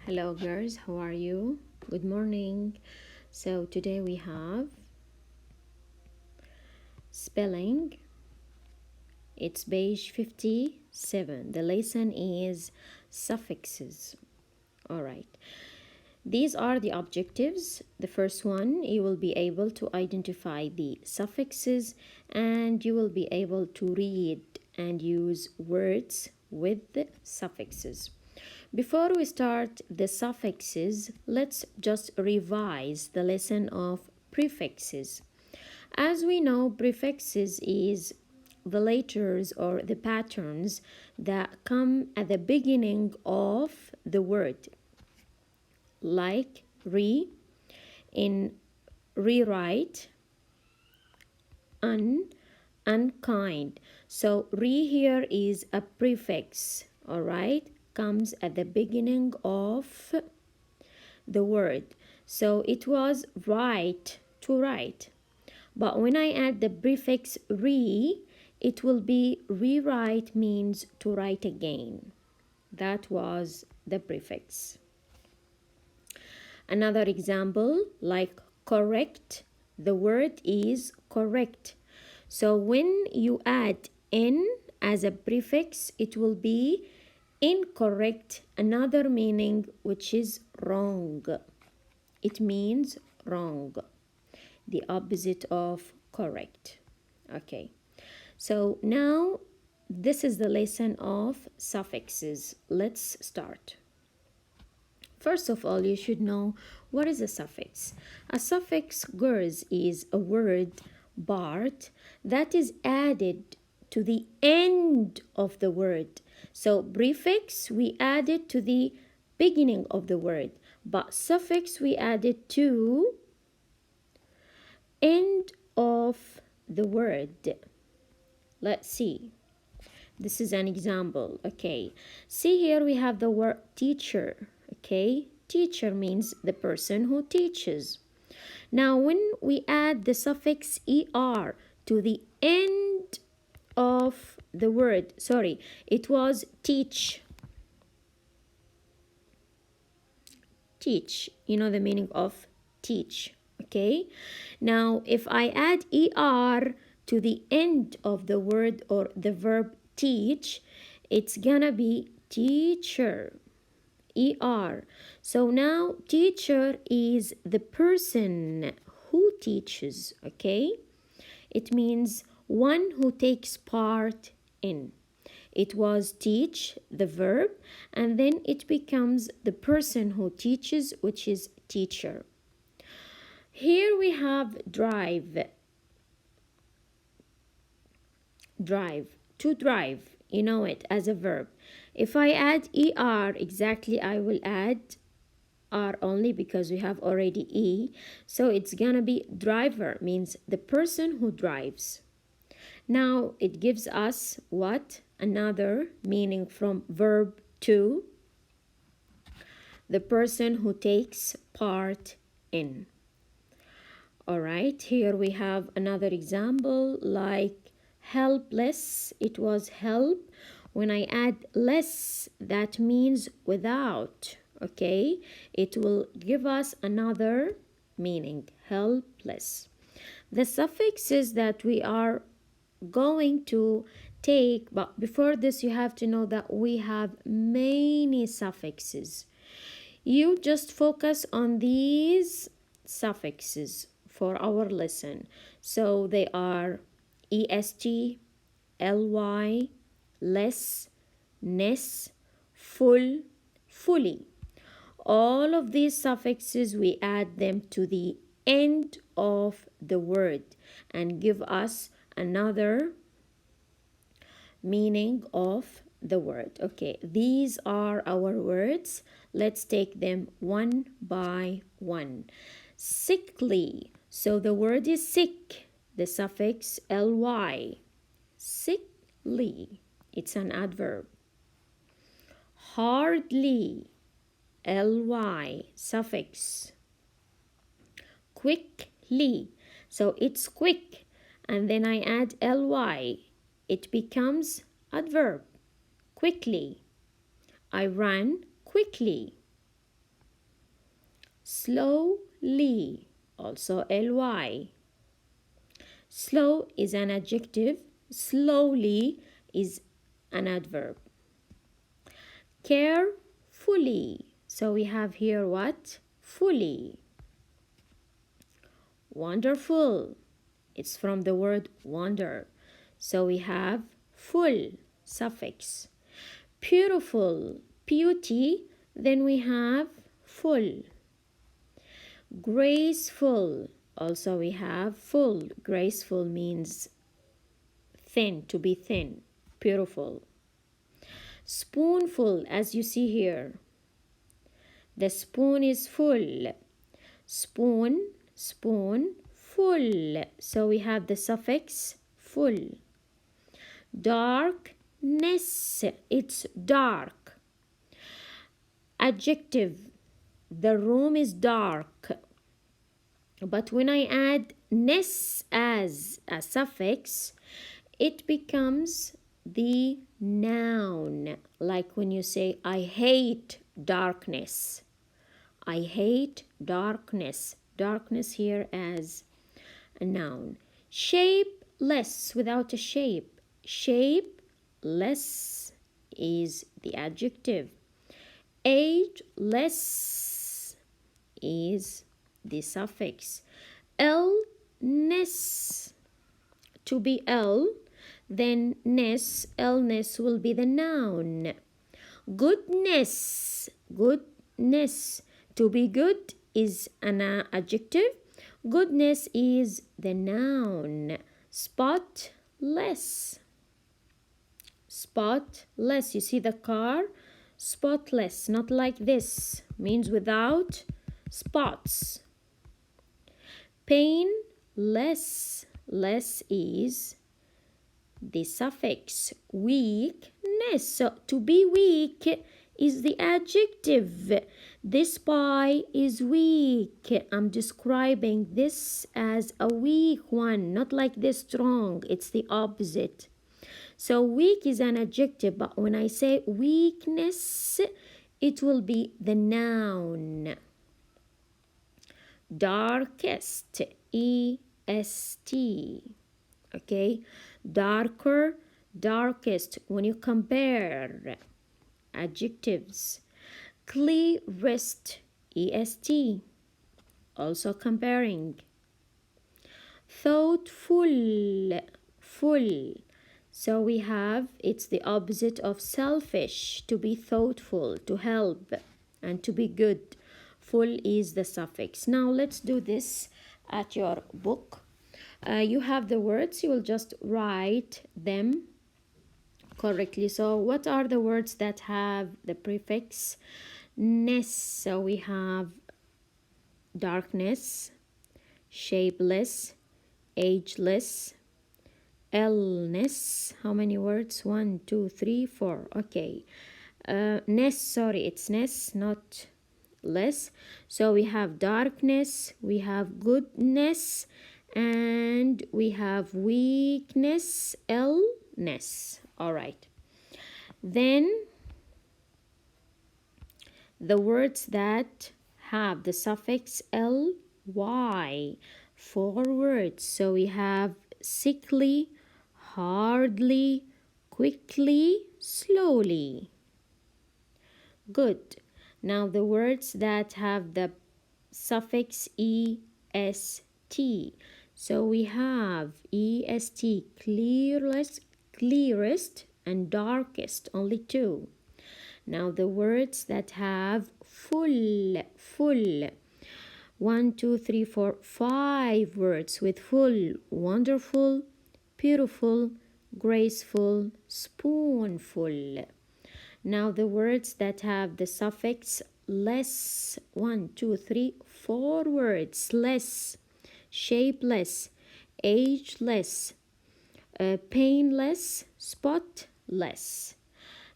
Hello girls, how are you? Good morning. So today we have spelling. It's page 57. The lesson is suffixes. All right. These are the objectives. The first one, you will be able to identify the suffixes and you will be able to read and use words with the suffixes. Before we start the suffixes, let's just revise the lesson of prefixes. As we know, prefixes is the letters or the patterns that come at the beginning of the word, like in rewrite, unkind. So here is a prefix, all right, comes at the beginning of the word. So it was right, to write. But when I add the prefix it will be rewrite, means to write again. That was the prefix. Another example, like correct, the word is correct. So when you add in as a prefix, it will be incorrect, another meaning, which is wrong. It means wrong, the opposite of correct. Okay, so now this is the lesson of suffixes. Let's start. First of all, you should know what is a suffix. A suffix, girls, is a word part that is added to the end of the word. So prefix, we add it to the beginning of the word, but suffix, we add it to end of the word. Let's see. This is an example. Okay, see here we have the word teacher. Okay, teacher means the person who teaches. Now when we add the suffix er to the end of the word, sorry, it was teach. Teach, you know the meaning of teach. Okay, now if I add er to the end of the word or the verb teach, it's gonna be teacher. Er. So now teacher is the person who teaches, okay? It means one who takes part in. It was teach, the verb, and then it becomes the person who teaches, which is teacher. Here we have drive. Drive, to drive, you know it as a verb. If I add er, exactly I will add r only because we have already e. So it's gonna be driver, means the person who drives. Now it gives us what? Another meaning from verb to, the person who takes part in. All right, here we have another example, like helpless. It was help. When I add less, that means without. Okay, it will give us another meaning, helpless. The suffixes that we are going to take, but before this you have to know that we have many suffixes. You just focus on these suffixes for our lesson. So they are est, ly, less, ness, full, fully. All of these suffixes, we add them to the end of the word and give us another meaning of the word. Okay, these are our words. Let's take them one by one. Sickly. So the word is sick. The suffix ly. Sickly. It's an adverb. Hardly. ly. Suffix. Quickly. So it's quick. And then I add ly. It becomes adverb. Quickly. I ran quickly. Slowly, also ly. Slow is an adjective. Slowly is an adverb. Carefully. So we have here what? Fully. Wonderful. It's from the word wonder. So we have full suffix. Beautiful, beauty. Then we have full. Graceful. Also we have full. Graceful means thin, to be thin. Beautiful. Spoonful, as you see here. The spoon is full. Spoon, spoon, full. So we have the suffix full. Darkness, it's dark. Adjective, the room is dark. But when I add ness as a suffix, it becomes the noun. Like when you say, I hate darkness. I hate darkness. Darkness here as a noun. Shapeless, without a shape. Shapeless is the adjective. Ageless is the suffix. Illness, to be ill, then ness, illness will be the noun. Goodness, goodness, to be good is an adjective. Goodness is the noun. Spotless, spotless, you see the car? Spotless, not like this, means without spots. Painless, less is the suffix. Weakness, so to be weak is the adjective. This pie is weak. I'm describing this as a weak one, not like this strong. It's the opposite. So weak is an adjective, but when I say weakness, it will be the noun. Darkest, E-S-T. Okay, darker, darkest. When you compare adjectives, clearest, E-S-T. Also comparing. Thoughtful, full. So we have, it's the opposite of selfish, to be thoughtful, to help, and to be good. Full is the suffix. Now let's do this at your book. You have the words, you will just write them correctly. So what are the words that have the prefix ness? So we have darkness, shapeless, ageless, illness. How many words? 1, 2, 3, 4. Okay. Ness, sorry, it's ness, not less. So we have darkness, we have goodness, and we have weakness, illness. All right. Then the words that have the suffix ly, 4 words. So we have sickly, hardly, quickly, slowly. Good. Now the words that have the suffix est. So we have est, clearest, and darkest, only 2. Now the words that have full. 1, 2, 3, 4, 5 words with full. Wonderful, beautiful, graceful, spoonful. Now the words that have the suffix less. 1, 2, 3, 4 words. Less, shapeless, ageless, painless, spotless.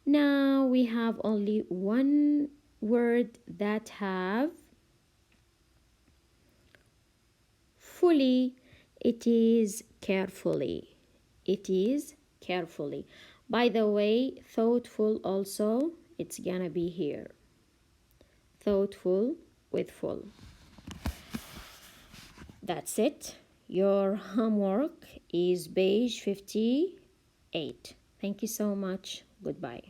Now we have only one word that have fully. It is carefully. It is carefully. By the way, thoughtful also, it's gonna be here. Thoughtful, with full. That's it. Your homework is page 58. Thank you so much. Goodbye.